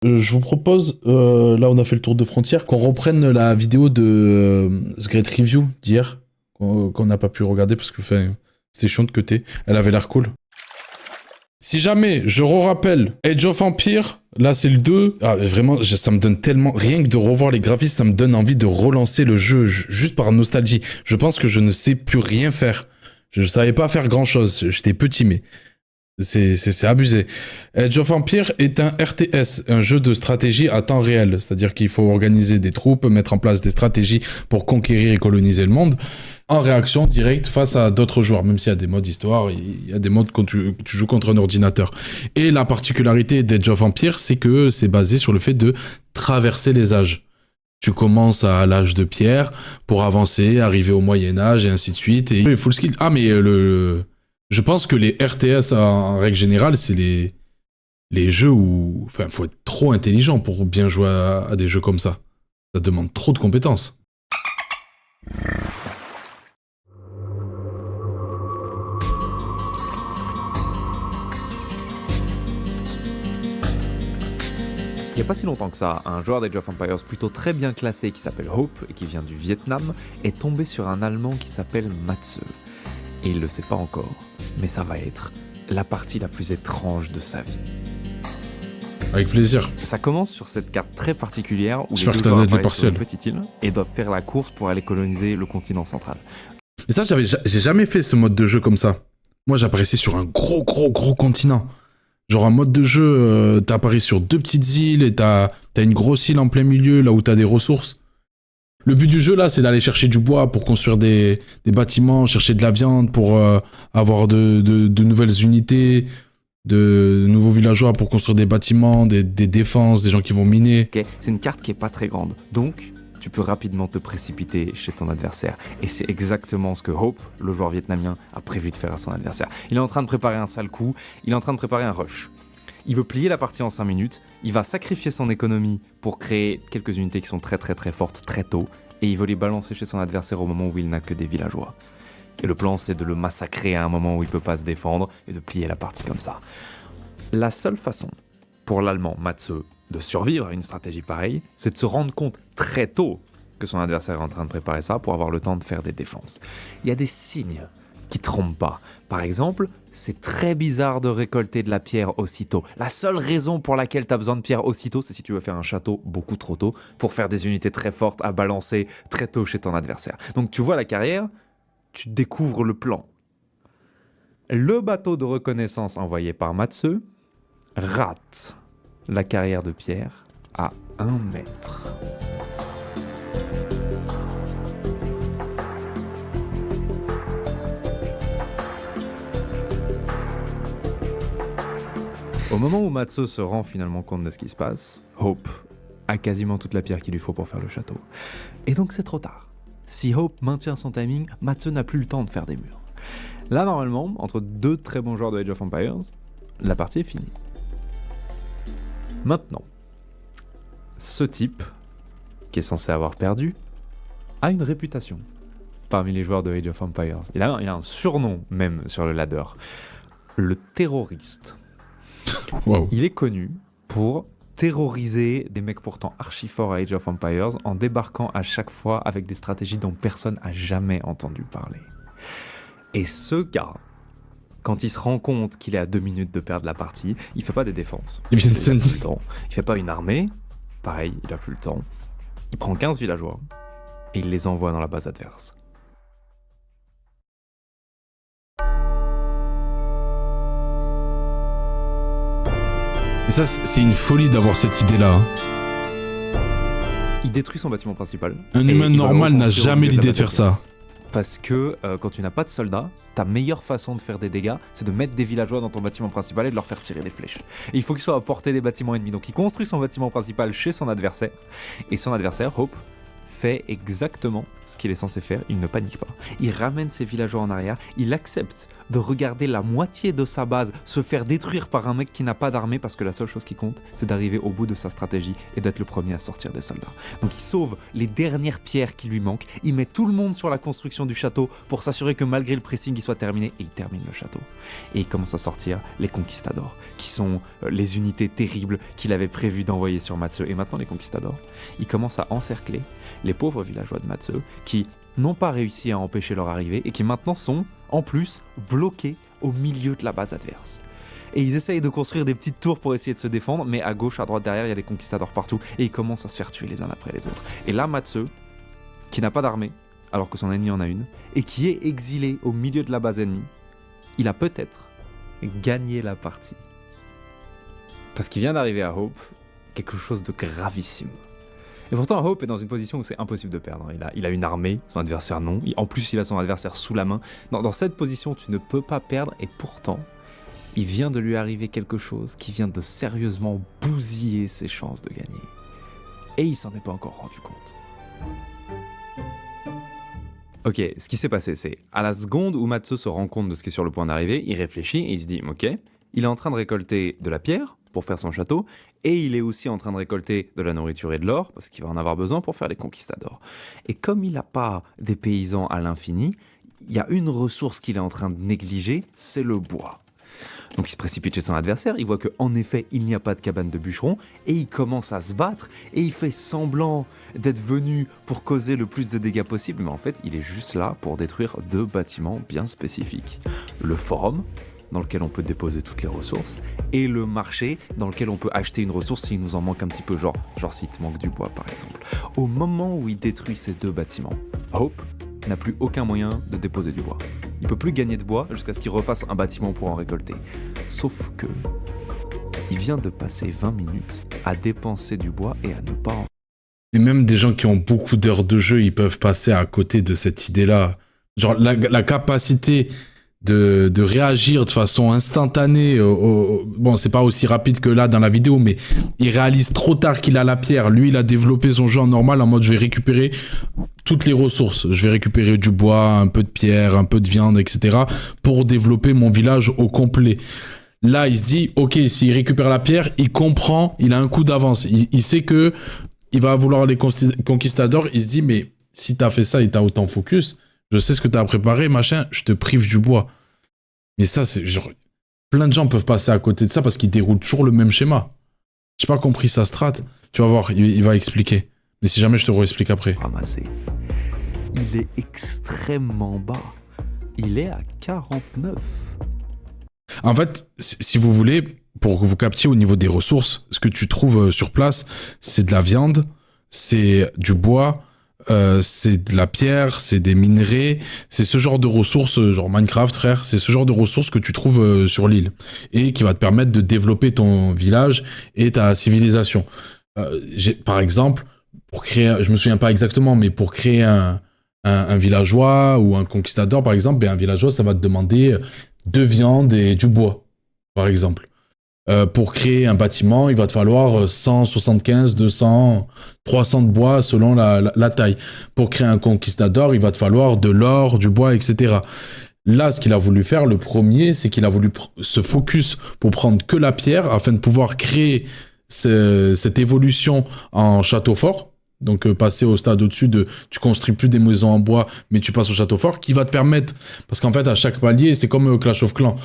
Je vous propose, là on a fait le tour de frontières, qu'on reprenne la vidéo de The Great Review d'hier, qu'on n'a pas pu regarder parce que c'était chiant de côté. Elle avait l'air cool. Si jamais je rappelle Age of Empire, là c'est le 2, ah, vraiment ça me donne tellement, rien que de revoir les graphismes, ça me donne envie de relancer le jeu juste par nostalgie. Je pense que je ne sais plus rien faire. Je savais pas faire grand chose, j'étais petit mais c'est abusé. Age of Empire est un RTS, un jeu de stratégie à temps réel, c'est-à-dire qu'il faut organiser des troupes, mettre en place des stratégies pour conquérir et coloniser le monde, en réaction directe face à d'autres joueurs, même s'il y a des modes histoire, il y a des modes quand tu joues contre un ordinateur. Et la particularité d'Age of Empire, c'est que c'est basé sur le fait de traverser les âges. Tu commences à l'âge de pierre pour avancer, arriver au Moyen-Âge et ainsi de suite, et full skill. Ah mais je pense que les RTS en règle générale, c'est les jeux où... Enfin, faut être trop intelligent pour bien jouer à des jeux comme ça. Ça demande trop de compétences. Il n'y a pas si longtemps que ça, un joueur d'Age of Empires plutôt très bien classé qui s'appelle Hope et qui vient du Vietnam est tombé sur un Allemand qui s'appelle Matze. Et il le sait pas encore, mais ça va être la partie la plus étrange de sa vie. Avec plaisir. Ça commence sur cette carte très particulière où J'espère les que deux t'as joueurs des apparaissent sur une partiels. petite île et doivent faire la course pour aller coloniser le continent central. Et ça, j'ai jamais fait ce mode de jeu comme ça. Moi, j'apparaissais sur un gros continent. Genre un mode de jeu, t'apparais sur 2 petites îles et t'as une grosse île en plein milieu, là où t'as des ressources. Le but du jeu, là, c'est d'aller chercher du bois pour construire des bâtiments, chercher de la viande pour avoir de nouvelles unités, de nouveaux villageois pour construire des bâtiments, des défenses, des gens qui vont miner. Okay, c'est une carte qui est pas très grande, donc tu peux rapidement te précipiter chez ton adversaire. Et c'est exactement ce que Hope, le joueur vietnamien, a prévu de faire à son adversaire. Il est en train de préparer un sale coup, il est en train de préparer un rush. Il veut plier la partie en 5 minutes, il va sacrifier son économie pour créer quelques unités qui sont très fortes très tôt, et il veut les balancer chez son adversaire au moment où il n'a que des villageois. Et le plan, c'est de le massacrer à un moment où il peut pas se défendre, et de plier la partie comme ça. La seule façon pour l'Allemand Matze de survivre à une stratégie pareille, c'est de se rendre compte très tôt que son adversaire est en train de préparer ça pour avoir le temps de faire des défenses. Il y a des signes qui trompent pas. Par exemple, c'est très bizarre de récolter de la pierre aussitôt. La seule raison pour laquelle tu as besoin de pierre aussitôt, c'est si tu veux faire un château beaucoup trop tôt pour faire des unités très fortes à balancer très tôt chez ton adversaire. Donc tu vois la carrière, tu découvres le plan. Le bateau de reconnaissance envoyé par Matze rate la carrière de pierre à 1 mètre. Au moment où Matze se rend finalement compte de ce qui se passe, Hope a quasiment toute la pierre qu'il lui faut pour faire le château. Et donc c'est trop tard. Si Hope maintient son timing, Matze n'a plus le temps de faire des murs. Là, normalement, entre 2 très bons joueurs de Age of Empires, la partie est finie. Maintenant, ce type, qui est censé avoir perdu, a une réputation parmi les joueurs de Age of Empires. Il a un surnom même sur le ladder, le terroriste. Wow. Il est connu pour terroriser des mecs pourtant archi forts à Age of Empires en débarquant à chaque fois avec des stratégies dont personne n'a jamais entendu parler. Et ce gars, quand il se rend compte qu'il est à 2 minutes de perdre la partie, il fait pas des défenses. Il vient de Il a plus Sandy. le temps. Il fait pas une armée, pareil, il a plus le temps. Il prend 15 villageois et il les envoie dans la base adverse. Et ça, c'est une folie d'avoir cette idée-là. Hein. Il détruit son bâtiment principal. Un et humain il va le normal n'a reconstruire au jamais milieu de la l'idée de faire base ça. adverse. Parce que quand tu n'as pas de soldats, ta meilleure façon de faire des dégâts, c'est de mettre des villageois dans ton bâtiment principal et de leur faire tirer des flèches. Et il faut qu'ils soient à portée des bâtiments ennemis. Donc il construit son bâtiment principal chez son adversaire. Et son adversaire, Hope, fait exactement ce qu'il est censé faire, il ne panique pas. Il ramène ses villageois en arrière, il accepte de regarder la moitié de sa base se faire détruire par un mec qui n'a pas d'armée parce que la seule chose qui compte, c'est d'arriver au bout de sa stratégie et d'être le premier à sortir des soldats. Donc il sauve les dernières pierres qui lui manquent, il met tout le monde sur la construction du château pour s'assurer que malgré le pressing, il soit terminé et il termine le château. Et il commence à sortir les conquistadors, qui sont les unités terribles qu'il avait prévu d'envoyer sur Matsu. Et maintenant les conquistadors, ils commencent à encercler les pauvres villageois de Matsu qui n'ont pas réussi à empêcher leur arrivée et qui maintenant sont, en plus, bloqués au milieu de la base adverse. Et ils essayent de construire des petites tours pour essayer de se défendre, mais à gauche, à droite, derrière, il y a des conquistadors partout et ils commencent à se faire tuer les uns après les autres. Et là, Matsu, qui n'a pas d'armée, alors que son ennemi en a une, et qui est exilé au milieu de la base ennemie, il a peut-être gagné la partie. Parce qu'il vient d'arriver à Hope, quelque chose de gravissime. Et pourtant, Hope est dans une position où c'est impossible de perdre. Il a une armée, son adversaire non. En plus, il a son adversaire sous la main. Dans cette position, tu ne peux pas perdre. Et pourtant, il vient de lui arriver quelque chose qui vient de sérieusement bousiller ses chances de gagner. Et il s'en est pas encore rendu compte. Ok, ce qui s'est passé, c'est à la seconde où Matsu se rend compte de ce qui est sur le point d'arriver, il réfléchit et il se dit, ok, il est en train de récolter de la pierre pour faire son château, et il est aussi en train de récolter de la nourriture et de l'or, parce qu'il va en avoir besoin pour faire les conquistadors. Et comme il n'a pas des paysans à l'infini, il y a une ressource qu'il est en train de négliger, c'est le bois. Donc il se précipite chez son adversaire, il voit qu'en effet, il n'y a pas de cabane de bûcheron, et il commence à se battre, et il fait semblant d'être venu pour causer le plus de dégâts possible, mais en fait, il est juste là pour détruire 2 bâtiments bien spécifiques. Le forum, dans lequel on peut déposer toutes les ressources, et le marché dans lequel on peut acheter une ressource s'il nous en manque un petit peu, genre s'il te manque du bois par exemple. Au moment où il détruit ces 2 bâtiments, Hope n'a plus aucun moyen de déposer du bois. Il peut plus gagner de bois jusqu'à ce qu'il refasse un bâtiment pour en récolter. Sauf que il vient de passer 20 minutes à dépenser du bois et à ne pas en... Et même des gens qui ont beaucoup d'heures de jeu, ils peuvent passer à côté de cette idée-là. Genre la capacité de réagir de façon instantanée. Bon, c'est pas aussi rapide que là dans la vidéo, mais il réalise trop tard qu'il a la pierre. Lui, il a développé son jeu en normal en mode je vais récupérer toutes les ressources. Je vais récupérer du bois, un peu de pierre, un peu de viande, etc. pour développer mon village au complet. Là, il se dit, ok, s'il récupère la pierre, il comprend, il a un coup d'avance. Il sait que il va vouloir les conquistadors. Il se dit, mais si t'as fait ça et t'as autant focus, je sais ce que t'as préparé, machin, je te prive du bois. Mais ça, c'est genre... Plein de gens peuvent passer à côté de ça parce qu'ils déroulent toujours le même schéma. J'ai pas compris sa strat. Tu vas voir, il va expliquer. Mais si jamais, je te réexplique après. Ramasser. Il est extrêmement bas. Il est à 49. En fait, si vous voulez, pour que vous captiez au niveau des ressources, ce que tu trouves sur place, c'est de la viande, c'est du bois, c'est de la pierre, c'est des minerais, c'est ce genre de ressources, genre Minecraft, frère, c'est ce genre de ressources que tu trouves sur l'île et qui va te permettre de développer ton village et ta civilisation. Par exemple, pour créer, je me souviens pas exactement, mais pour créer un villageois ou un conquistador, par exemple, un villageois, ça va te demander de viande et du bois, par exemple. Pour créer un bâtiment, il va te falloir 175, 200, 300 de bois selon la taille. Pour créer un conquistador, il va te falloir de l'or, du bois, etc. Là, ce qu'il a voulu faire, le premier, c'est qu'il a voulu se focus pour prendre que la pierre afin de pouvoir créer cette évolution en château fort. Donc passer au stade au-dessus de tu construis plus des maisons en bois, mais tu passes au château fort, qui va te permettre, parce qu'en fait à chaque palier, c'est comme Clash of Clans,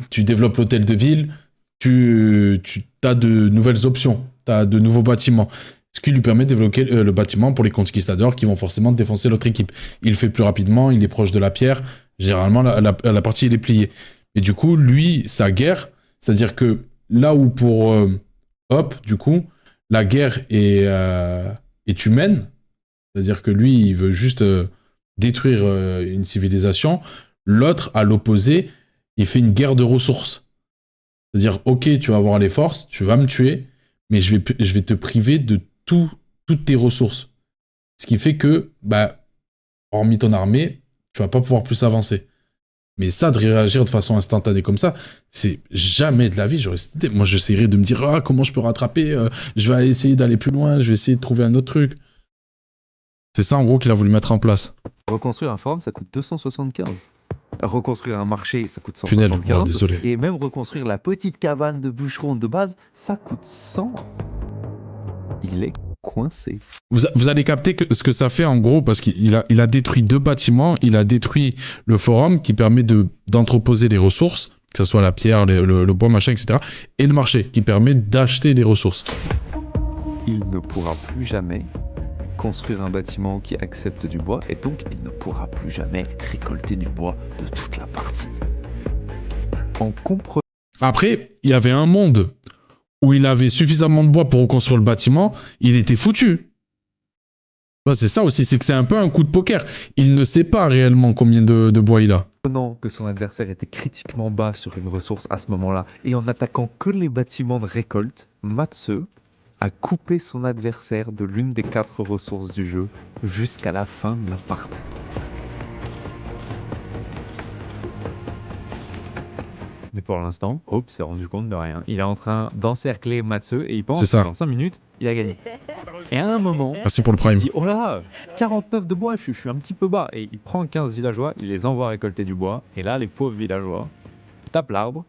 tu développes l'hôtel de ville, tu as de nouvelles options, tu as de nouveaux bâtiments, ce qui lui permet de développer le bâtiment pour les conquistadors qui vont forcément défoncer l'autre équipe. Il le fait plus rapidement, il est proche de la pierre, généralement la partie il est pliée. Et du coup, lui, sa guerre, c'est-à-dire que là où pour Hop, du coup, la guerre est humaine, c'est-à-dire que lui, il veut juste détruire une civilisation, l'autre, à l'opposé, il fait une guerre de ressources. C'est-à-dire, ok, tu vas avoir les forces, tu vas me tuer, mais je vais te priver de toutes tes ressources. Ce qui fait que, hormis ton armée, tu vas pas pouvoir plus avancer. Mais ça, de réagir de façon instantanée comme ça, c'est jamais de la vie. Moi, j'essaierais de me dire, comment je peux rattraper, je vais aller essayer d'aller plus loin, je vais essayer de trouver un autre truc. C'est ça, en gros, qu'il a voulu mettre en place. Reconstruire un forum, ça coûte 275. Reconstruire un marché, ça coûte Tunnel, 175. désolé. Et même reconstruire la petite cabane de bûcheron de base, ça coûte 100. Il est coincé. Vous allez capter ce que ça fait en gros, parce qu'il a détruit 2 bâtiments, il a détruit le forum qui permet d'entreposer les ressources, que ce soit la pierre, le bois, machin, etc. Et le marché qui permet d'acheter des ressources. Il ne pourra plus jamais construire un bâtiment qui accepte du bois et donc il ne pourra plus jamais récolter du bois de toute la partie. En comprenant... Après, il y avait un monde où il avait suffisamment de bois pour reconstruire le bâtiment, il était foutu. Ouais, c'est ça aussi, c'est que c'est un peu un coup de poker. Il ne sait pas réellement combien de bois il a. Que son adversaire était critiquement bas sur une ressource à ce moment-là et en attaquant que les bâtiments de récolte, Matsu a coupé son adversaire de l'une des 4 ressources du jeu jusqu'à la fin de la partie. Mais pour l'instant, Hope s'est rendu compte de rien. Il est en train d'encercler Matsu et il pense que dans 5 minutes, il a gagné. Et à un moment, Merci pour le prime. il dit « Oh là là, 49 de bois, je suis un petit peu bas ». Et il prend 15 villageois, il les envoie récolter du bois. Et là, les pauvres villageois tapent l'arbre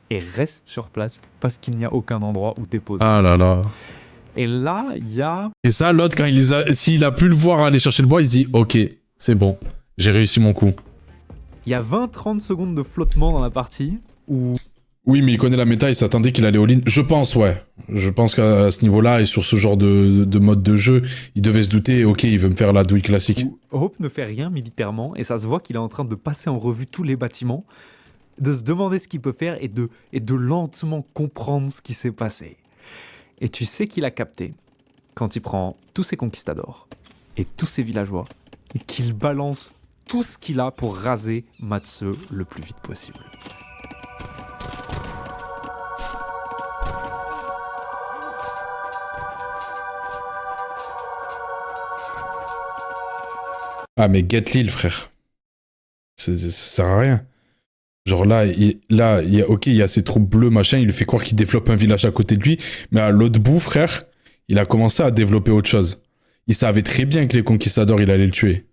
et restent sur place parce qu'il n'y a aucun endroit où déposer. Ah là là. Et là, il y a... Et ça, l'autre, quand s'il a pu le voir aller chercher le bois, il se dit « Ok, c'est bon, j'ai réussi mon coup ». Il y a 20-30 secondes de flottement dans la partie où... Oui, mais il connaît la méta, il s'attendait qu'il allait all-in. Je pense, ouais. Je pense qu'à ce niveau-là, et sur ce genre de mode de jeu, il devait se douter, ok, il veut me faire la douille classique. Hope ne fait rien militairement, et ça se voit qu'il est en train de passer en revue tous les bâtiments, de se demander ce qu'il peut faire, et de lentement comprendre ce qui s'est passé. Et tu sais qu'il a capté quand il prend tous ses conquistadors et tous ses villageois et qu'il balance tout ce qu'il a pour raser Matsu le plus vite possible. Ah mais get l'île, frère. Ça sert à rien. Genre là, il y a ses troupes bleues, machin, il lui fait croire qu'il développe un village à côté de lui, mais à l'autre bout, frère, il a commencé à développer autre chose. Il savait très bien que les conquistadors, il allait le tuer.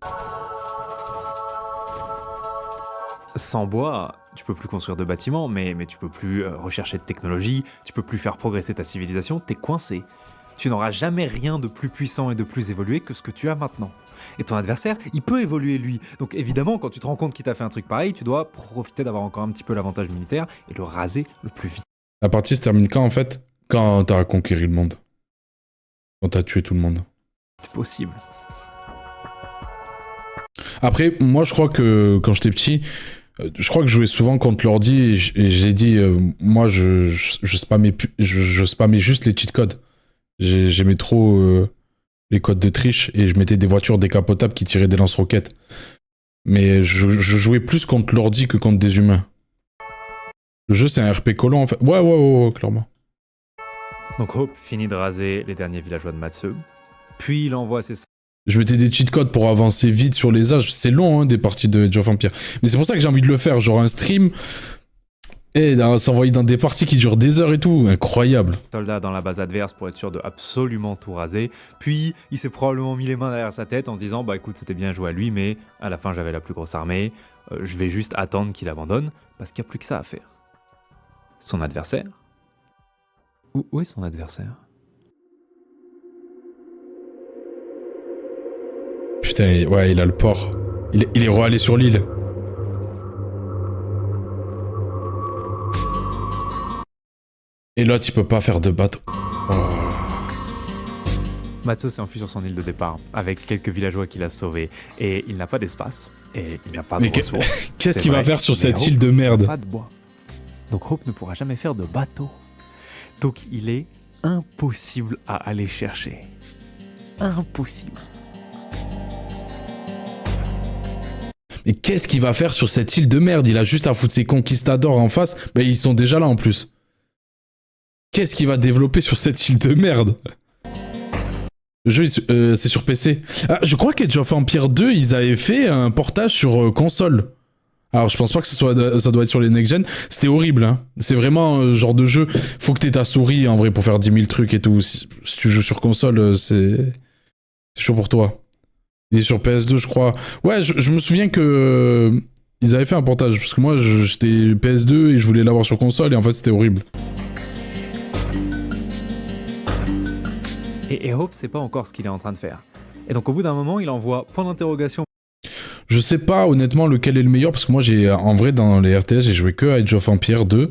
Sans bois, tu peux plus construire de bâtiments, mais tu peux plus rechercher de technologie, tu peux plus faire progresser ta civilisation, t'es coincé. Tu n'auras jamais rien de plus puissant et de plus évolué que ce que tu as maintenant. Et ton adversaire, il peut évoluer lui. Donc évidemment, quand tu te rends compte qu'il t'a fait un truc pareil, tu dois profiter d'avoir encore un petit peu l'avantage militaire et le raser le plus vite. La partie se termine quand, en fait? Quand t'as conquéri le monde. Quand t'as tué tout le monde. C'est possible. Après, moi, je crois que quand j'étais petit, je crois que je jouais souvent contre l'ordi et j'ai dit, moi, je spammais juste les cheat codes. J'aimais trop les codes de triche et je mettais des voitures décapotables qui tiraient des lance-roquettes. Mais je jouais plus contre l'ordi que contre des humains. Le jeu, c'est un RP collant, en fait. Ouais, clairement. Donc Hope finit de raser les derniers villageois de Matsu, puis il envoie ses... Je mettais des cheat codes pour avancer vite sur les âges. C'est long, hein, des parties de Age of Empires. Mais c'est pour ça que j'ai envie de le faire. Genre un stream et s'envoyer dans des parties qui durent des heures et tout. Incroyable. Soldats dans la base adverse pour être sûr de absolument tout raser. Puis il s'est probablement mis les mains derrière sa tête en se disant « Bah écoute, c'était bien joué à lui, mais à la fin j'avais la plus grosse armée. Je vais juste attendre qu'il abandonne parce qu'il n'y a plus que ça à faire. » Son adversaire? Où est son adversaire? Putain, ouais, il a le port. Il est re-allé sur l'île. Et l'autre, il peut pas faire de bateau. Oh. Matsu s'est enfui sur son île de départ, avec quelques villageois qu'il a sauvés. Et il n'a pas d'espace, et il n'a pas de ressources. Qu'est-ce qu'il va faire sur cette île de merde? Pas de bois. Donc Hope ne pourra jamais faire de bateau. Donc il est impossible à aller chercher. Impossible. Mais qu'est-ce qu'il va faire sur cette île de merde? Il a juste à foutre ses conquistadors en face. Ben, ils sont déjà là en plus. Qu'est-ce qu'il va développer sur cette île de merde? Le jeu, c'est sur PC. Ah, je crois qu'Age of Empires 2, ils avaient fait un portage sur console. Alors, je pense pas que ça doit être sur les next-gen. C'était horrible, hein. C'est vraiment un genre de jeu. Faut que t'aies ta souris, en vrai, pour faire 10 000 trucs et tout. Si tu joues sur console, c'est chaud pour toi. Il est sur PS2, je crois. Ouais, je me souviens que ils avaient fait un portage, parce que moi, j'étais PS2 et je voulais l'avoir sur console, et en fait, c'était horrible. Et Hope sait pas encore ce qu'il est en train de faire. Et donc au bout d'un moment, il envoie point d'interrogation. Je sais pas honnêtement lequel est le meilleur, parce que moi, en vrai, dans les RTS, j'ai joué que à Age of Empires 2,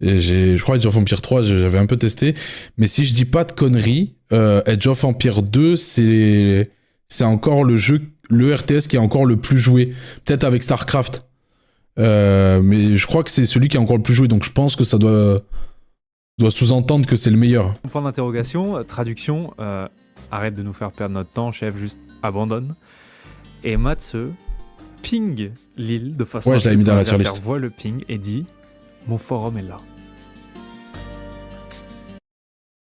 et je crois Age of Empires 3, j'avais un peu testé, mais si je dis pas de conneries, Age of Empires 2, c'est encore le jeu, le RTS qui est encore le plus joué, peut-être avec StarCraft. Mais je crois que c'est celui qui est encore le plus joué, donc je pense que ça doit sous-entendre que c'est le meilleur. Point d'interrogation, traduction, arrête de nous faire perdre notre temps, chef, juste abandonne. Et Matze ping l'île de façon ouais, à je l'avais mis dans la tier l'adversaire list. voit le ping et dit « Mon forum est là ».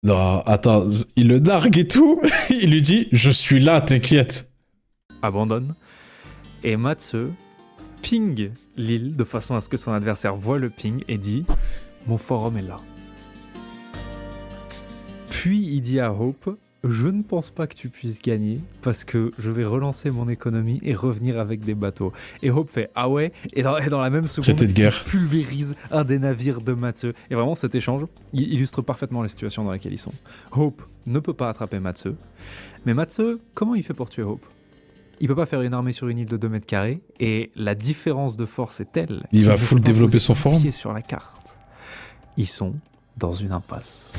Non, attends, il le nargue et tout, il lui dit « Je suis là, t'inquiète ». Abandonne. Et Matze ping l'île de façon à ce que son adversaire voit le ping et dit « Mon forum est là ». Puis il dit à Hope « Je ne pense pas que tu puisses gagner parce que je vais relancer mon économie et revenir avec des bateaux. » Et Hope fait « Ah ouais ?» et dans la même seconde, Traité de guerre. il pulvérise un des navires de Matze. Et vraiment, cet échange, il illustre parfaitement la situation dans laquelle ils sont. Hope ne peut pas attraper Matze. Mais Matze, comment il fait pour tuer Hope ? Il peut pas faire une armée sur une île de 2 mètres carrés et la différence de force est telle... Il va qu'il ne full peut pas développer poser son un forum. pied sur la carte. Ils sont dans une impasse.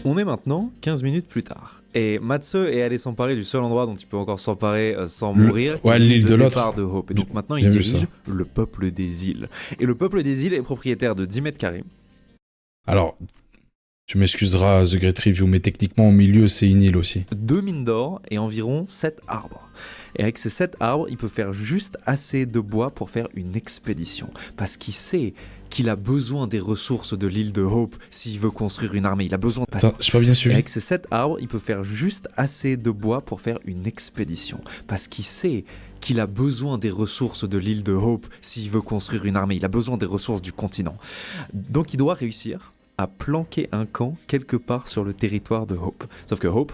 On est maintenant 15 minutes plus tard. Et Matze est allé s'emparer du seul endroit dont il peut encore s'emparer sans mourir. Ouais, l'île de l'autre. De Hope. Et donc maintenant, il Bien vu dirige ça. le peuple des îles. Et le peuple des îles est propriétaire de 10 mètres carrés. Alors, tu m'excuseras, The Great Review, mais techniquement, au milieu, c'est une île aussi. 2 mines d'or et environ 7 arbres. Et avec ces 7 arbres, il peut faire juste assez de bois pour faire une expédition. Parce qu'il sait qu'il a besoin des ressources de l'île de Hope s'il veut construire une armée. Il a besoin de... Attends, j'ai pas bien Et suivi. avec ces 7 arbres, il peut faire juste assez de bois pour faire une expédition. Parce qu'il sait qu'il a besoin des ressources de l'île de Hope s'il veut construire une armée. Il a besoin des ressources du continent. Donc il doit réussir à planquer un camp quelque part sur le territoire de Hope. Sauf que Hope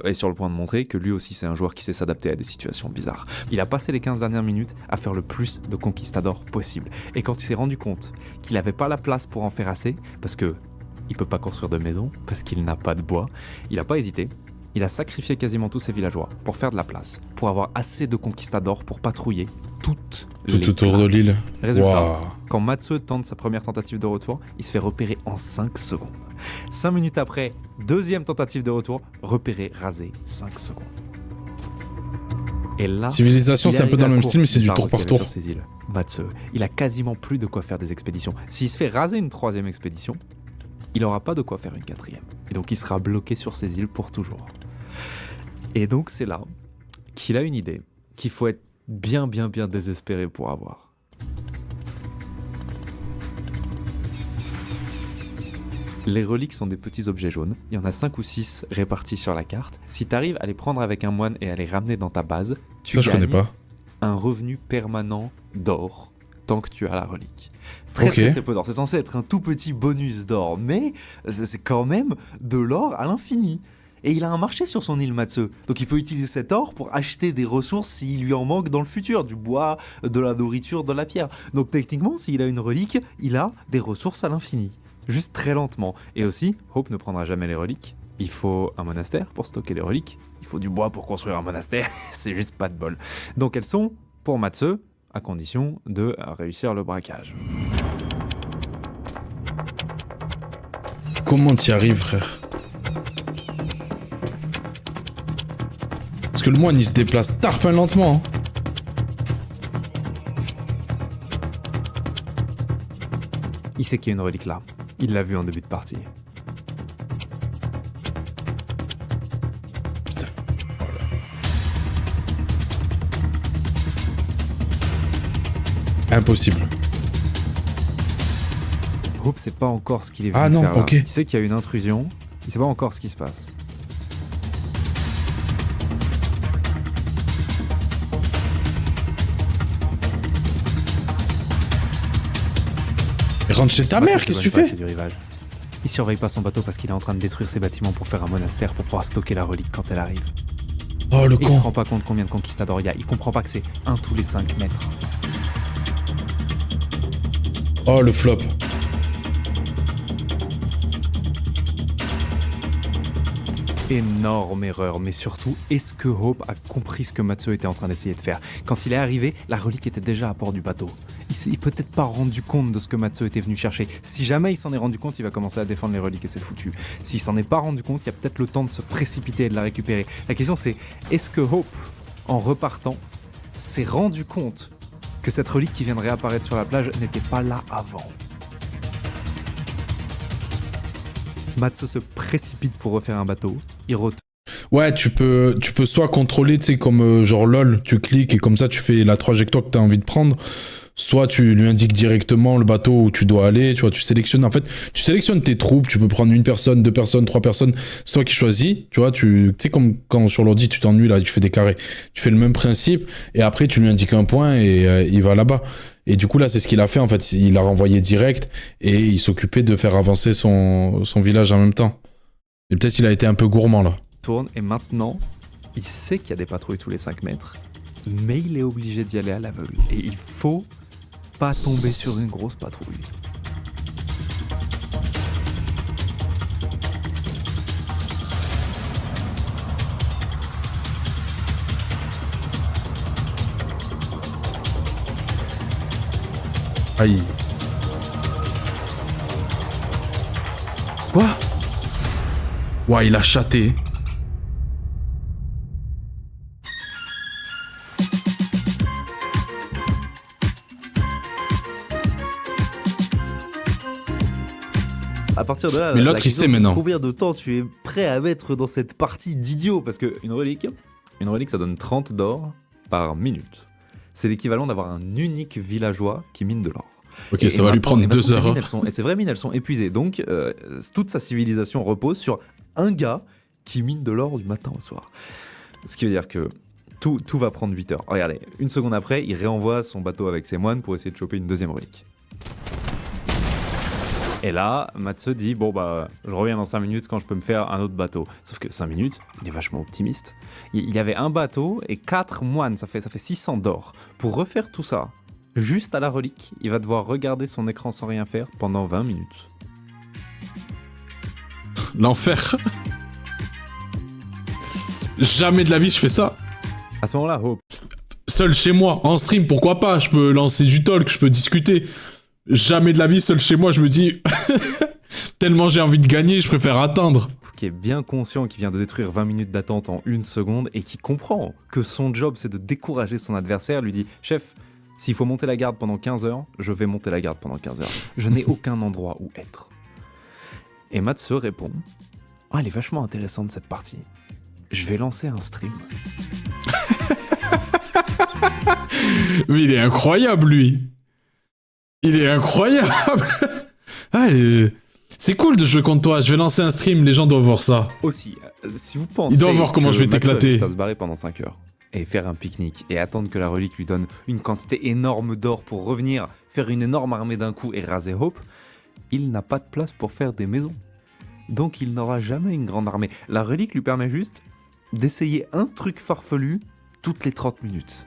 est sur le point de montrer que lui aussi c'est un joueur qui sait s'adapter à des situations bizarres. Il a passé les 15 dernières minutes à faire le plus de conquistadors possible. Et quand il s'est rendu compte qu'il n'avait pas la place pour en faire assez, parce que il peut pas construire de maison, parce qu'il n'a pas de bois, il n'a pas hésité. Il a sacrifié quasiment tous ses villageois pour faire de la place, pour avoir assez de conquistadors pour patrouiller toutes les Tout autour de l'île. Résultat, Waouh. quand Matze tente sa première tentative de retour, il se fait repérer en 5 secondes. 5 minutes après, deuxième tentative de retour, repéré, rasé, 5 secondes. Et là, Civilisation, il c'est un arrive peu dans à le même court, style, mais c'est il du part tour par repérer tour. sur ces îles. Matze, il a quasiment plus de quoi faire des expéditions. S'il se fait raser une 3e expédition, il n'aura pas de quoi faire une 4e. Et donc il sera bloqué sur ces îles pour toujours. Et donc c'est là qu'il a une idée qu'il faut être bien désespéré pour avoir. Les reliques sont des petits objets jaunes, il y en a 5 ou 6 répartis sur la carte. Si tu arrives à les prendre avec un moine et à les ramener dans ta base, tu Ça, je connais gagnes pas. un revenu permanent d'or tant que tu as la relique. Très Ok. très peu d'or, c'est censé être un tout petit bonus d'or, mais c'est quand même de l'or à l'infini. Et il a un marché sur son île Matze, donc il peut utiliser cet or pour acheter des ressources s'il lui en manque dans le futur, du bois, de la nourriture, de la pierre. Donc techniquement, s'il a une relique, il a des ressources à l'infini, juste très lentement. Et aussi, Hope ne prendra jamais les reliques. Il faut un monastère pour stocker les reliques, il faut du bois pour construire un monastère, c'est juste pas de bol. Donc elles sont pour Matze, à condition de réussir le braquage. Comment t'y arrives, frère? Parce que le moine, il se déplace tarpin lentement. Hein. Il sait qu'il y a une relique là. Il l'a vu en début de partie. Putain. Impossible. Hope sait pas encore ce qu'il est venu Ah non, faire là. ok. Il sait qu'il y a une intrusion. Il sait pas encore ce qui se passe. Rentre chez ta mère, qu'est-ce que tu fais? Du rivage. Il surveille pas son bateau parce qu'il est en train de détruire ses bâtiments pour faire un monastère pour pouvoir stocker la relique quand elle arrive. Oh, le Et il se con. rend pas compte combien de conquistadors il y a. Il comprend pas que c'est un tous les 5 mètres. Oh, le flop. Énorme erreur, mais surtout, est-ce que Hope a compris ce que Matsuo était en train d'essayer de faire? Quand il est arrivé, la relique était déjà à bord du bateau. Il s'est peut-être pas rendu compte de ce que Matsuo était venu chercher. Si jamais il s'en est rendu compte, il va commencer à défendre les reliques et c'est foutu. S'il s'en est pas rendu compte, il y a peut-être le temps de se précipiter et de la récupérer. La question c'est, est-ce que Hope, en repartant, s'est rendu compte que cette relique qui vient de réapparaître sur la plage n'était pas là avant? Matsuo se précipite pour refaire un bateau. Il retourne. Ouais, tu peux soit contrôler, tu sais, comme genre LOL, tu cliques et comme ça tu fais la trajectoire que tu as envie de prendre. Soit tu lui indiques directement le bateau où tu dois aller, tu vois, tu sélectionnes tes troupes, tu peux prendre 1 personne, 2 personnes, 3 personnes, c'est toi qui choisis, tu vois, tu sais comme quand sur l'ordi tu t'ennuies là, tu fais des carrés, tu fais le même principe et après tu lui indiques un point et il va là-bas. Et du coup là c'est ce qu'il a fait en fait, il a renvoyé direct et il s'occupait de faire avancer son village en même temps. Et peut-être il a été un peu gourmand là. Et maintenant, il sait qu'il y a des patrouilles tous les 5 mètres, mais il est obligé d'y aller à l'aveugle. Et il faut pas tomber sur une grosse patrouille. Aïe. Quoi? Ouais, il a chaté. À partir de là, Mais l'autre, il sait maintenant. Combien de temps tu es prêt à mettre dans cette partie d'idiot? Parce qu'une relique, ça donne 30 d'or par minute. C'est l'équivalent d'avoir un unique villageois qui mine de l'or. Ok, ça va lui prendre 2 heures. Et ces vraies mines, elles sont épuisées. Donc, toute sa civilisation repose sur un gars qui mine de l'or du matin au soir. Ce qui veut dire que tout va prendre 8 heures. Regardez, 1 seconde après, il réenvoie son bateau avec ses moines pour essayer de choper une deuxième relique. Et là, Matsuo dit, bon bah, je reviens dans 5 minutes quand je peux me faire un autre bateau. Sauf que 5 minutes, il est vachement optimiste. Il y avait un bateau et 4 moines, ça fait 600 d'or. Pour refaire tout ça, juste à la relique, il va devoir regarder son écran sans rien faire pendant 20 minutes. L'enfer. Jamais de la vie je fais ça. À ce moment-là, Hope. Seul chez moi, en stream, pourquoi pas? Je peux lancer du talk, je peux discuter. Jamais de la vie, seul chez moi, je me dis... Tellement j'ai envie de gagner, je préfère attendre. Qui est bien conscient qu'il vient de détruire 20 minutes d'attente en 1 seconde et qui comprend que son job c'est de décourager son adversaire, lui dit « Chef, s'il faut monter la garde pendant 15 heures, je vais monter la garde pendant 15 heures. Je n'ai aucun endroit où être. » Et Matsuo répond « Oh, elle est vachement intéressante cette partie. Je vais lancer un stream. » Mais il est incroyable, lui. Il est incroyable. Ah, c'est cool de jouer contre toi. Je vais lancer un stream, les gens doivent voir ça. Aussi, si vous pensez... Ils doivent voir comment je vais t'éclater. À se barrer pendant 5 heures et faire un pique-nique et attendre que la relique lui donne une quantité énorme d'or pour revenir, faire une énorme armée d'un coup et raser Hope, il n'a pas de place pour faire des maisons. Donc il n'aura jamais une grande armée. La relique lui permet juste d'essayer un truc farfelu toutes les 30 minutes.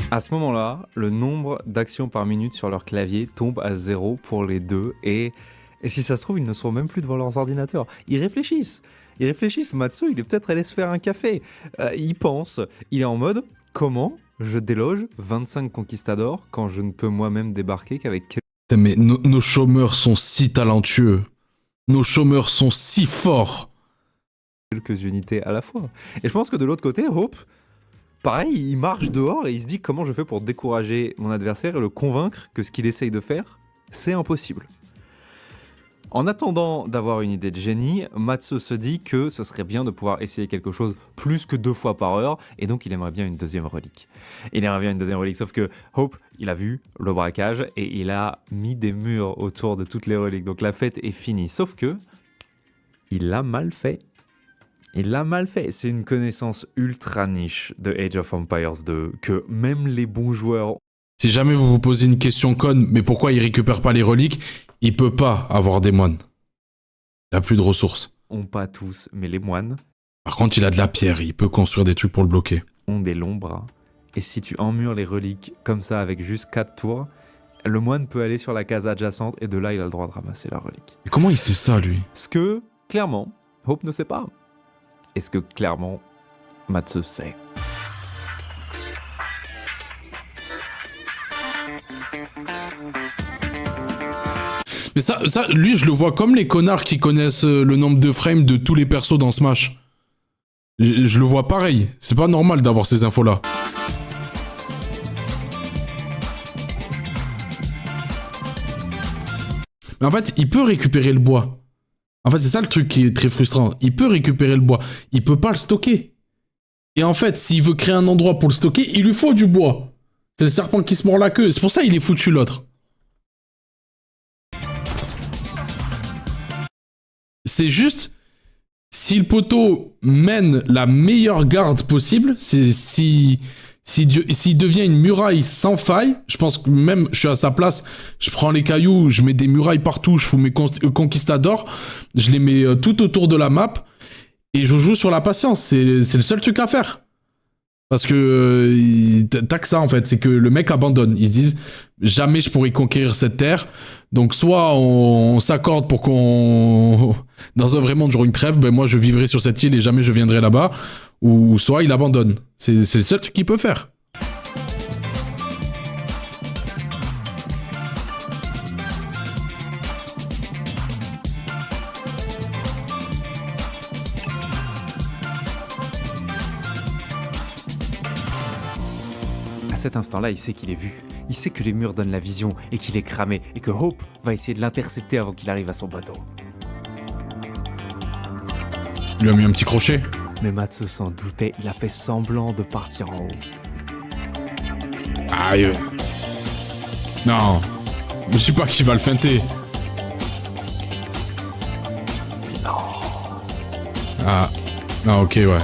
À ce moment-là, le nombre d'actions par minute sur leur clavier tombe à 0 pour les deux et si ça se trouve, ils ne sont même plus devant leurs ordinateurs. Ils réfléchissent. Matsuo, il est peut-être allé se faire un café. Il pense. Il est en mode, comment je déloge 25 conquistadors quand je ne peux moi-même débarquer qu'avec... Mais nos chômeurs sont si talentueux. Nos chômeurs sont si forts. Quelques unités à la fois. Et je pense que de l'autre côté, Hope... Pareil, il marche dehors et il se dit comment je fais pour décourager mon adversaire et le convaincre que ce qu'il essaye de faire, c'est impossible. En attendant d'avoir une idée de génie, Matsuo se dit que ce serait bien de pouvoir essayer quelque chose plus que 2 fois par heure et donc il aimerait bien une deuxième relique. Sauf que Hope, il a vu le braquage et il a mis des murs autour de toutes les reliques. Donc la fête est finie. Sauf que il l'a mal fait. C'est une connaissance ultra niche de Age of Empires 2 que même les bons joueurs Si jamais vous vous posez une question conne, mais pourquoi il récupère pas les reliques, il peut pas avoir des moines. Il a plus de ressources. Ont pas tous, mais les moines Par contre, il a de la pierre, il peut construire des trucs pour le bloquer. ont des longs bras. Et si tu emmures les reliques comme ça avec juste 4 tours, le moine peut aller sur la case adjacente et de là il a le droit de ramasser la relique. Et comment il sait ça, lui? Ce que, clairement, Hope ne sait pas. Et ce que, clairement, Matsu sait. Mais ça, lui, je le vois comme les connards qui connaissent le nombre de frames de tous les persos dans Smash. Je le vois pareil. C'est pas normal d'avoir ces infos-là. Mais en fait, il peut récupérer le bois. En fait, c'est ça le truc qui est très frustrant. Il peut récupérer le bois. Il peut pas le stocker. Et en fait, s'il veut créer un endroit pour le stocker, il lui faut du bois. C'est le serpent qui se mord la queue. C'est pour ça qu'il est foutu, l'autre. C'est juste, si le poteau mène la meilleure garde possible, s'il devient une muraille sans faille, je pense que même, je suis à sa place, je prends les cailloux, je mets des murailles partout, je fous mes conquistadors, je les mets tout autour de la map, et je joue sur la patience, c'est le seul truc à faire. Parce que t'as que ça en fait, c'est que le mec abandonne. Ils se disent jamais je pourrai conquérir cette terre. Donc soit on s'accorde pour qu'on dans un vrai monde j'aurai une trêve, ben moi je vivrai sur cette île et jamais je viendrai là-bas. Ou soit il abandonne. C'est le seul truc qu'il peut faire. À cet instant-là, il sait qu'il est vu. Il sait que les murs donnent la vision et qu'il est cramé et que Hope va essayer de l'intercepter avant qu'il arrive à son bateau. Il lui a mis un petit crochet. Mais Matsu s'en doutait, il a fait semblant de partir en haut. Aïe. Non. Je sais pas qui va le feinter. Non. Ah. Ah ok ouais.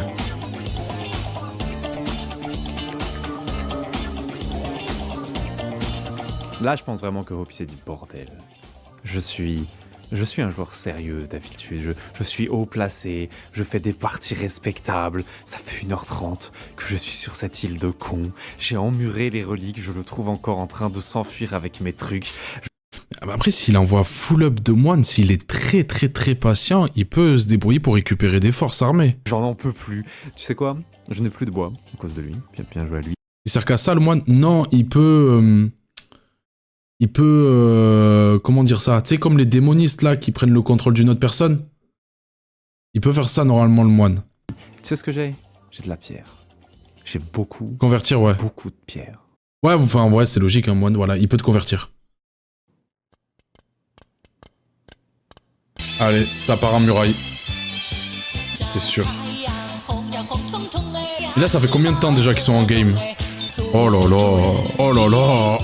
Là, je pense vraiment que Hope s'est dit bordel. Je suis un joueur sérieux d'habitude. Je suis haut placé. Je fais des parties respectables. Ça fait 1h30 que je suis sur cette île de cons. J'ai emmuré les reliques. Je le trouve encore en train de s'enfuir avec mes trucs. Après, s'il envoie full up de moines, s'il est très très très patient, il peut se débrouiller pour récupérer des forces armées. J'en en peux plus. Tu sais quoi? Je n'ai plus de bois à cause de lui. Bien joué à lui. Il sert qu'à ça, le moine. Non, il peut... comment dire ça? Tu sais, comme les démonistes, là, qui prennent le contrôle d'une autre personne. Il peut faire ça, normalement, le moine. Tu sais ce que j'ai? J'ai de la pierre. J'ai beaucoup... Convertir, ouais. Beaucoup de pierre. Ouais, enfin, ouais, c'est logique, un moine, voilà. Il peut te convertir. Allez, ça part en muraille. C'était sûr. Et là, ça fait combien de temps, déjà, qu'ils sont en game? Oh là là, oh là là,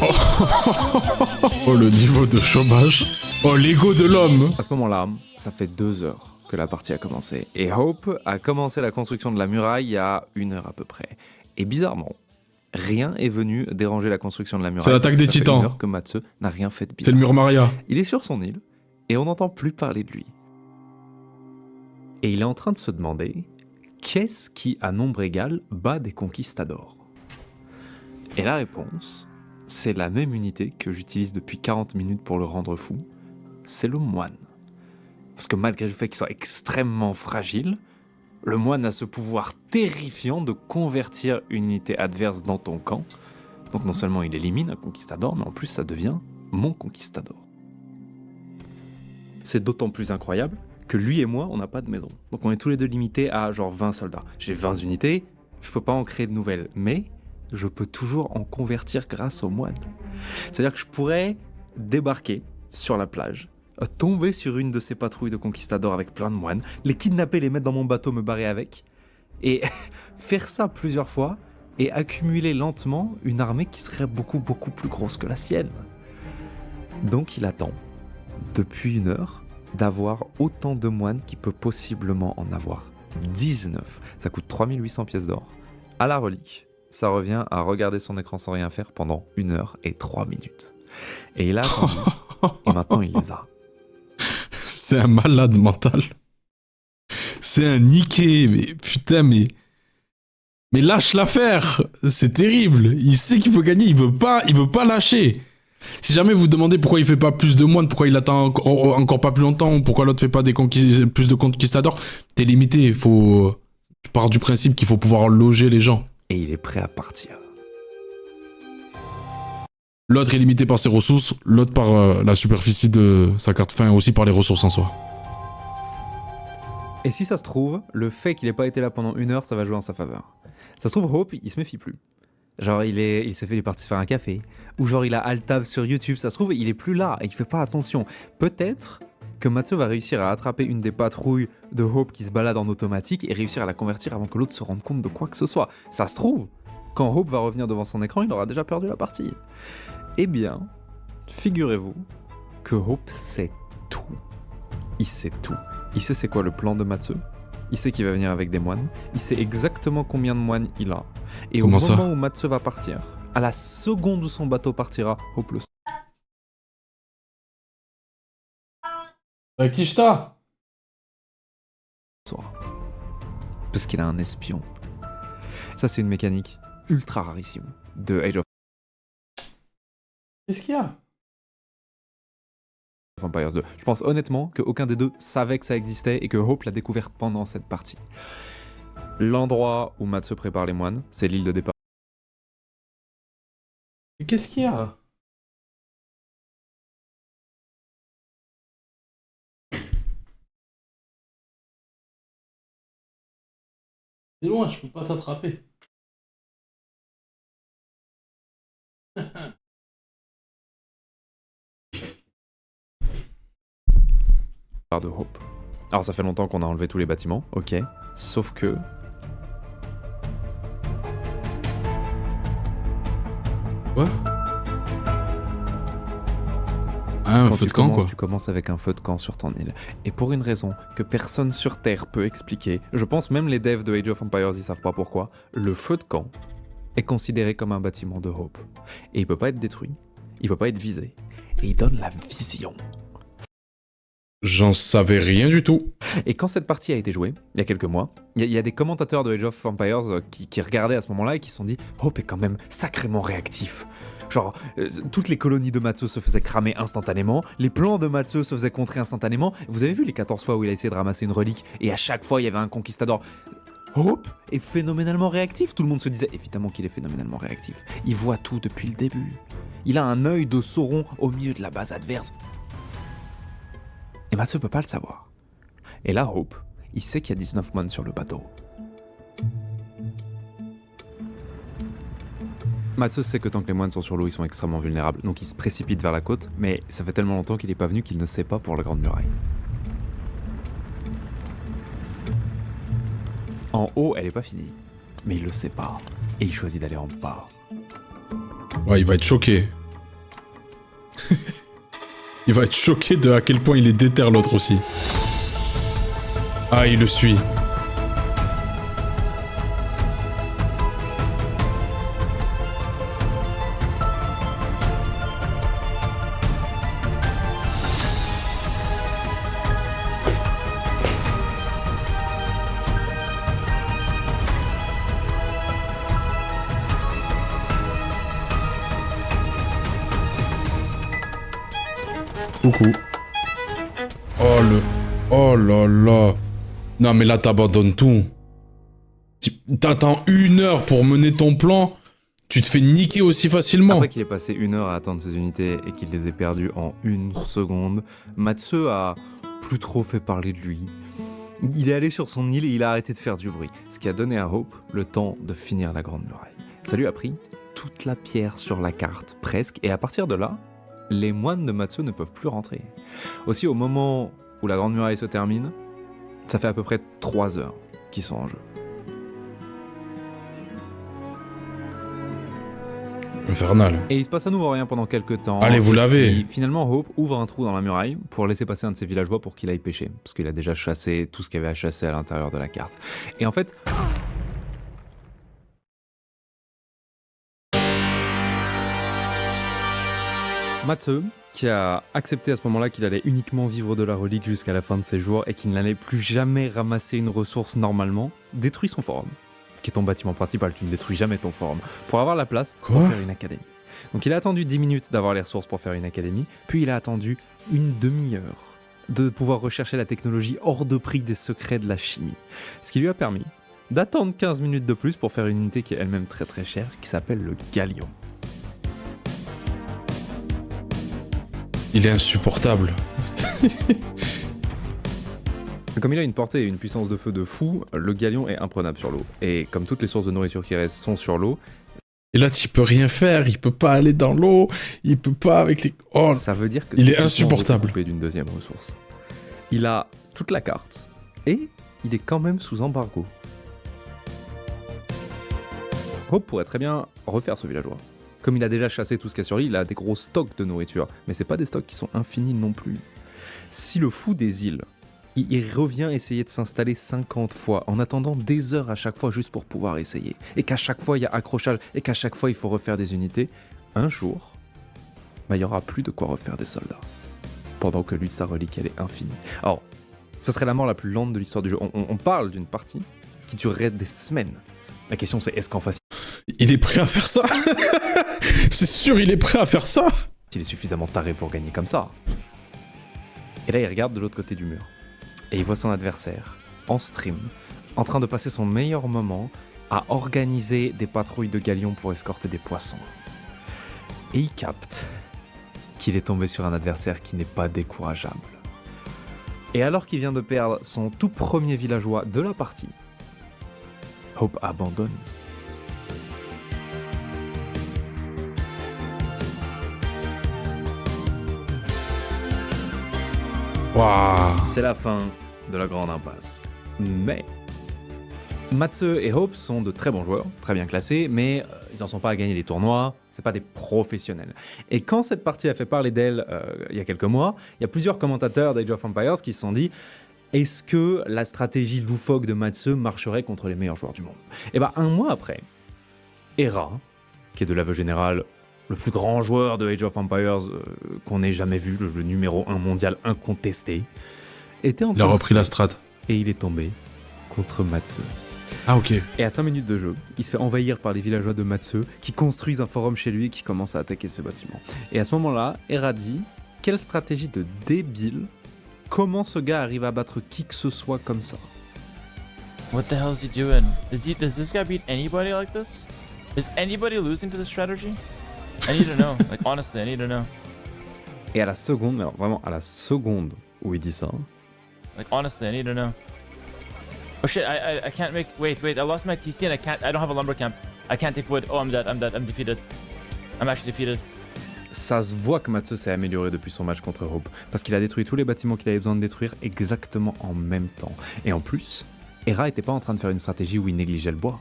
oh le niveau de chômage, oh l'ego de l'homme. À ce moment-là, ça fait 2 heures que la partie a commencé. Et Hope a commencé la construction de la muraille il y a 1 heure à peu près. Et bizarrement, rien est venu déranger la construction de la muraille. C'est l'attaque des titans. Ça fait 1 heure que Matsu n'a rien fait de bizarre. C'est le mur Maria. Il est sur son île et on n'entend plus parler de lui. Et il est en train de se demander qu'est-ce qui, à nombre égal, bat des conquistadors. Et la réponse, c'est la même unité que j'utilise depuis 40 minutes pour le rendre fou, c'est le moine. Parce que malgré le fait qu'il soit extrêmement fragile, le moine a ce pouvoir terrifiant de convertir une unité adverse dans ton camp. Donc non seulement il élimine un conquistador, mais en plus ça devient mon conquistador. C'est d'autant plus incroyable que lui et moi, on n'a pas de maison. Donc on est tous les deux limités à genre 20 soldats. J'ai 20 unités, je peux pas en créer de nouvelles, mais je peux toujours en convertir grâce aux moines. C'est-à-dire que je pourrais débarquer sur la plage, tomber sur une de ces patrouilles de conquistadors avec plein de moines, les kidnapper, les mettre dans mon bateau, me barrer avec, et faire ça plusieurs fois, et accumuler lentement une armée qui serait beaucoup plus grosse que la sienne. Donc il attend, depuis 1 heure, d'avoir autant de moines qu'il peut possiblement en avoir. 19. Ça coûte 3800 pièces d'or. À la relique, ça revient à regarder son écran sans rien faire pendant 1 heure et 3 minutes. Et il a attendu, et maintenant il les a. C'est un malade mental. C'est un niqué, mais putain, mais lâche l'affaire. C'est terrible. Il sait qu'il veut gagner, il veut pas lâcher. Si jamais vous demandez pourquoi il fait pas plus de moines, pourquoi il attend encore pas plus longtemps, ou pourquoi l'autre fait pas plus de conquistadors, t'es limité. Tu pars du principe qu'il faut pouvoir loger les gens. Et il est prêt à partir. L'autre est limité par ses ressources, l'autre par la superficie de sa carte, enfin aussi par les ressources en soi. Et si ça se trouve, le fait qu'il ait pas été là pendant 1 heure, ça va jouer en sa faveur. Ça se trouve, Hope, il se méfie plus. Genre, il s'est fait les parties faire un café. Ou genre, il a alt-tab sur YouTube. Ça se trouve, il est plus là et il fait pas attention. Peut-être que Matsu va réussir à attraper une des patrouilles de Hope qui se balade en automatique et réussir à la convertir avant que l'autre se rende compte de quoi que ce soit. Ça se trouve, quand Hope va revenir devant son écran, il aura déjà perdu la partie. Eh bien, figurez-vous que Hope sait tout. Il sait tout. Il sait c'est quoi le plan de Matsu. Il sait qu'il va venir avec des moines. Il sait exactement combien de moines il a. Et Comment au ça moment où Matsu va partir, à la seconde où son bateau partira, Hope le Kishta saura. Parce qu'il a un espion. Ça, c'est une mécanique ultra rarissime de Age of Qu'est-ce qu'il y a Empires 2. Je pense honnêtement qu'aucun des deux savait que ça existait et que Hope l'a découvert pendant cette partie. L'endroit où Matsu prépare les moines, c'est l'île de départ. Qu'est-ce qu'il y a T'es loin, je peux pas t'attraper. De Hope. Alors ça fait longtemps qu'on a enlevé tous les bâtiments, ok. Sauf que... Quoi un feu de camp, quoi. Tu commences avec un feu de camp sur ton île. Et pour une raison que personne sur Terre peut expliquer, je pense même les devs de Age of Empires ils savent pas pourquoi, le feu de camp est considéré comme un bâtiment de Hope. Et il peut pas être détruit, il peut pas être visé. Et il donne la vision. J'en savais rien du tout. Et quand cette partie a été jouée, il y a quelques mois, il y a des commentateurs de Age of Empires qui regardaient à ce moment-là et qui se sont dit « Hope est quand même sacrément réactif ». Genre, toutes les colonies de Matsu se faisaient cramer instantanément, les plans de Matsu se faisaient contrer instantanément. Vous avez vu les 14 fois où il a essayé de ramasser une relique et à chaque fois il y avait un conquistador. Hope est phénoménalement réactif. Tout le monde se disait évidemment qu'il est phénoménalement réactif. Il voit tout depuis le début. Il a un œil de Sauron au milieu de la base adverse. Et Matsu peut pas le savoir. Et là, Hope, il sait qu'il y a 19 moines sur le bateau. Matsu sait que tant que les moines sont sur l'eau, ils sont extrêmement vulnérables, donc il se précipite vers la côte, mais ça fait tellement longtemps qu'il est pas venu qu'il ne sait pas pour la Grande Muraille. En haut, elle est pas finie, mais il le sait pas, et il choisit d'aller en bas. Ouais, il va être choqué. Il va être choqué de à quel point il est déter l'autre aussi. Ah, il le suit. Coucou. Oh là là. Non mais là t'abandonnes tout. T'attends 1 heure pour mener ton plan. Tu te fais niquer aussi facilement. Après qu'il ait passé 1 heure à attendre ses unités et qu'il les ait perdues en 1 seconde, Matsu a plus trop fait parler de lui. Il est allé sur son île et il a arrêté de faire du bruit. Ce qui a donné à Hope le temps de finir la Grande Muraille. Ça lui a pris toute la pierre sur la carte, presque, et à partir de là, les moines de Matsu ne peuvent plus rentrer. Aussi, au moment où la Grande Muraille se termine, ça fait à peu près 3 heures qu'ils sont en jeu. Infernal. Et il se passe à nouveau rien pendant quelques temps. Allez, vous l'avez. Finalement, Hope ouvre un trou dans la muraille pour laisser passer un de ses villageois pour qu'il aille pêcher. Parce qu'il a déjà chassé tout ce qu'il y avait à chasser à l'intérieur de la carte. Et en fait, Matsu, qui a accepté à ce moment-là qu'il allait uniquement vivre de la relique jusqu'à la fin de ses jours et qu'il n'allait plus jamais ramasser une ressource normalement, détruit son forum, qui est ton bâtiment principal. Tu ne détruis jamais ton forum, pour avoir la place pour faire une académie. Donc il a attendu 10 minutes d'avoir les ressources pour faire une académie, puis il a attendu une demi-heure de pouvoir rechercher la technologie hors de prix des secrets de la chimie. Ce qui lui a permis d'attendre 15 minutes de plus pour faire une unité qui est elle-même très très chère, qui s'appelle le Gallion. Il est insupportable. Comme il a une portée et une puissance de feu de fou, le Gallion est imprenable sur l'eau. Et comme toutes les sources de nourriture qui restent sont sur l'eau... Et là, tu peux rien faire, il peut pas aller dans l'eau, il peut pas avec les... Oh, ça veut dire que il est insupportable. Coupé d'une deuxième ressource. Il a toute la carte, et il est quand même sous embargo. Hope pourrait très bien refaire ce villageois. Comme il a déjà chassé tout ce qu'il y a sur lui, il a des gros stocks de nourriture, mais c'est pas des stocks qui sont infinis non plus. Si le fou des îles, il revient essayer de s'installer 50 fois, en attendant des heures à chaque fois juste pour pouvoir essayer, et qu'à chaque fois il y a accrochage, et qu'à chaque fois il faut refaire des unités, un jour, il y aura plus de quoi refaire des soldats. Pendant que lui, sa relique, elle est infinie. Alors, ce serait la mort la plus lente de l'histoire du jeu. On parle d'une partie qui durerait des semaines. La question c'est, est-ce qu'en face... Il est prêt à faire ça. C'est sûr, il est prêt à faire ça. Il est suffisamment taré pour gagner comme ça. Et là, il regarde de l'autre côté du mur. Et il voit son adversaire, en stream, en train de passer son meilleur moment à organiser des patrouilles de galions pour escorter des poissons. Et il capte qu'il est tombé sur un adversaire qui n'est pas décourageable. Et alors qu'il vient de perdre son tout premier villageois de la partie, Hope abandonne. Waouh. C'est la fin de la grande impasse. Mais Matsu et Hope sont de très bons joueurs, très bien classés, mais ils n'en sont pas à gagner des tournois, c'est pas des professionnels. Et quand cette partie a fait parler d'elle il y a quelques mois, il y a plusieurs commentateurs d'Age of Empires qui se sont dit: est-ce que la stratégie loufoque de Matsu marcherait contre les meilleurs joueurs du monde? Et bah, un mois après, Hera, qui est de l'aveu général le plus grand joueur de Age of Empires qu'on ait jamais vu, le numéro 1 mondial incontesté, était en train Il a repris la strat. et il est tombé contre Matsu. Ah ok. Et à 5 minutes de jeu, il se fait envahir par les villageois de Matsu qui construisent un forum chez lui et qui commencent à attaquer ses bâtiments. Et à ce moment-là, Hera dit: quelle stratégie de débile, comment ce gars arrive à battre qui que ce soit comme ça? What the hell is he doing? Does this guy beat anybody like this? Is anybody losing to this strategy? I need to know. Like, honestly, I need to know. Et à la seconde, mais alors vraiment à la seconde où il dit ça, Like, honestly, I need to know. Oh shit, I can't make... Wait, I lost my TC and I don't have a lumber camp. I can't take wood. Oh, I'm dead, I'm defeated. I'm actually defeated. ça se voit que Matsu s'est amélioré depuis son match contre Hope, parce qu'il a détruit tous les bâtiments qu'il avait besoin de détruire exactement en même temps. Et en plus, Hera n'était pas en train de faire une stratégie où il négligeait le bois.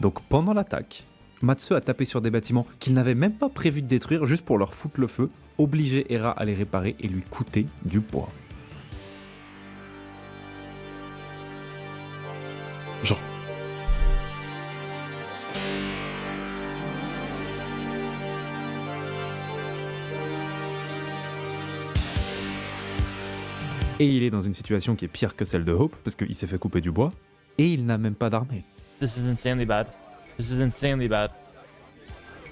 Donc pendant l'attaque, Matsu a tapé sur des bâtiments qu'il n'avait même pas prévu de détruire juste pour leur foutre le feu, obliger Hera à les réparer et lui coûter du bois. Genre... Et il est dans une situation qui est pire que celle de Hope, parce qu'il s'est fait couper du bois, et il n'a même pas d'armée. This is insanely bad. This is insanely bad.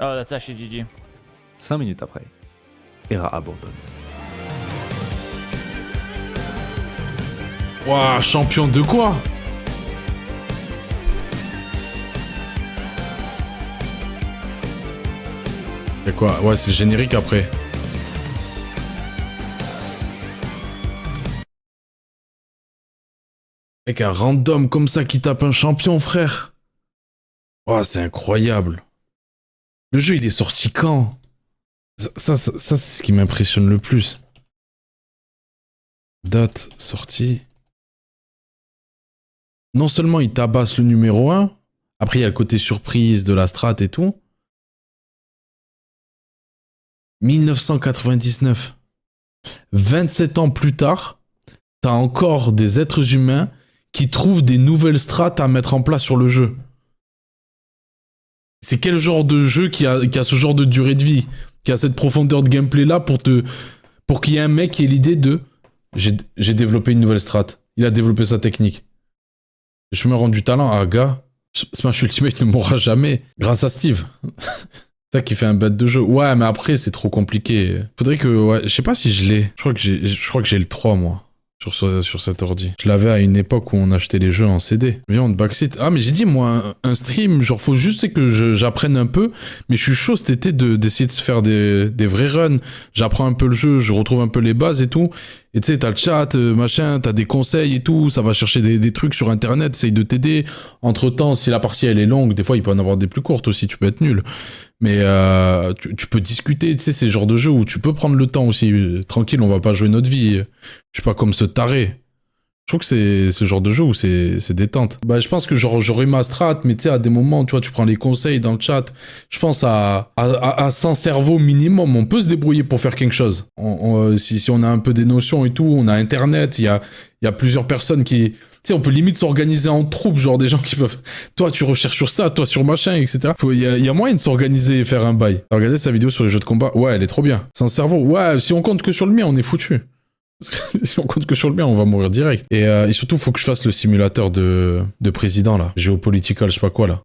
Oh, that's actually GG. 5 minutes après, Hera abandonne. Waouh, champion de quoi? Et quoi? Ouais, c'est le générique après. Mec, un random comme ça qui tape un champion, frère. Oh, c'est incroyable. Le jeu, il est sorti quand? Ça c'est ce qui m'impressionne le plus. Date, sortie. Non seulement il tabasse le numéro 1, après il y a le côté surprise de la strat et tout. 1999. 27 ans plus tard, t'as encore des êtres humains qui trouvent des nouvelles strats à mettre en place sur le jeu. C'est quel genre de jeu qui a ce genre de durée de vie? qui a cette profondeur de gameplay là pour qu'il y ait un mec qui ait l'idée de j'ai développé une nouvelle strat. Il a développé sa technique. Je me rends du talent à gars. Smash Ultimate ne mourra jamais grâce à Steve. C'est ça qui fait un bête de jeu. Ouais, mais après, c'est trop compliqué. Faudrait que... Ouais, je sais pas si je l'ai. Je crois que j'ai le 3, moi. Sur cet ordi. Je l'avais à une époque où on achetait les jeux en CD. Viens, on backseat. Ah, mais j'ai dit, moi, un stream, genre, faut juste que j'apprenne un peu. Mais je suis chaud cet été d'essayer de se faire des vrais runs. J'apprends un peu le jeu, je retrouve un peu les bases et tout. Et tu sais, t'as le chat, machin, t'as des conseils et tout. Ça va chercher des trucs sur Internet, essaye de t'aider. Entre-temps, si la partie, elle est longue, des fois, il peut en avoir des plus courtes aussi, tu peux être nul. Mais tu peux discuter, tu sais, c'est le genre de jeu où tu peux prendre le temps aussi. Tranquille, on va pas jouer notre vie. Je suis pas comme ce taré. Je trouve que c'est ce genre de jeu où c'est détente. Bah, je pense que j'aurai ma strat, mais tu sais, à des moments, tu vois, tu prends les conseils dans le chat. Je pense à 100 cerveaux minimum, on peut se débrouiller pour faire quelque chose. Si on a un peu des notions et tout, on a Internet, il y a plusieurs personnes qui... Tu sais, on peut limite s'organiser en troupes, genre des gens qui peuvent... Toi, tu recherches sur ça, toi sur machin, etc. Il y a moyen de s'organiser et faire un bail. Regardez sa vidéo sur les jeux de combat. Ouais, elle est trop bien. Sans cerveau. Ouais, si on compte que sur le mien, on est foutu. Parce que si on compte que sur le mien, on va mourir direct. Et surtout, faut que je fasse le simulateur de président, là. Géopolitical, je sais pas quoi, là.